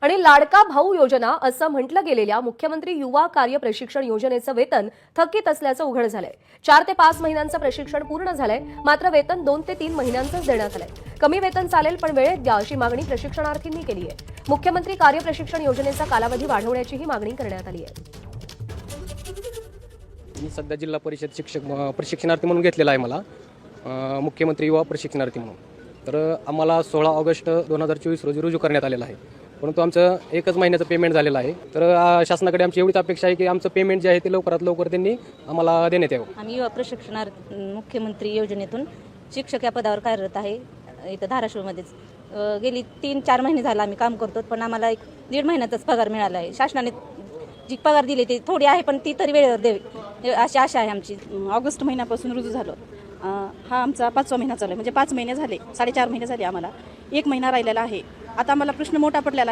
आणि लाडका भाऊ योजना असं म्हटलं गेलेल्या मुख्यमंत्री युवा कार्य प्रशिक्षण योजनेचं वेतन थकीत असल्याचं उघड झालंय। 4 ते 5 महिन्यांचं प्रशिक्षण पूर्ण झालंय, मात्र वेतन 2 ते 3 महिन्यांचंच देण्यात आलंय। कमी वेतन चालेल पण वेळेत द्या अशी मागणी प्रशिक्षणार्थींनी केली आहे। मुख्यमंत्री कार्य प्रशिक्षण योजनेचा कालावधी वाढवण्याचीही मागणी करण्यात आली आहे। मी सध्या जिल्हा परिषद प्रशिक्षणार्थी म्हणून घेतलेला आहे मला, मुख्यमंत्री युवा प्रशिक्षणार्थी म्हणून। तर आम्हाला 16 ऑगस्ट 2024 रोजी रुजू करण्यात आलेला आहे, परंतु आमचं 1च महिन्याचं पेमेंट झालेलं आहे। तर शासनाकडे आमची एवढीच अपेक्षा आहे की आमचं पेमेंट जे आहे ते लवकरात लवकर त्यांनी आम्हाला देण्यात यावं। आम्ही युवा प्रशिक्षणार्थी मुख्यमंत्री योजनेतून शिक्षक या पदावर कार्यरत आहे इथं धाराशिवमध्येच। गेली 3-4 महिने झाला आम्ही काम करतो, पण आम्हाला 1.5 महिन्याचाच पगार मिळाला आहे। शासनाने जी पगार दिली ती थोडी आहे, पण ती तरी वेळेवर द्यावी अशी आशा आहे आमची। ऑगस्ट महिन्यापासून रुजू झालो। हा आमचा 5वा महिना चालू आहे, म्हणजे 5 महिने झाले, 4.5 महिने झाले आम्हाला। 1 महिना राहिलेला आहे। आता आम्हाला प्रश्न मोठा पडलेला आहे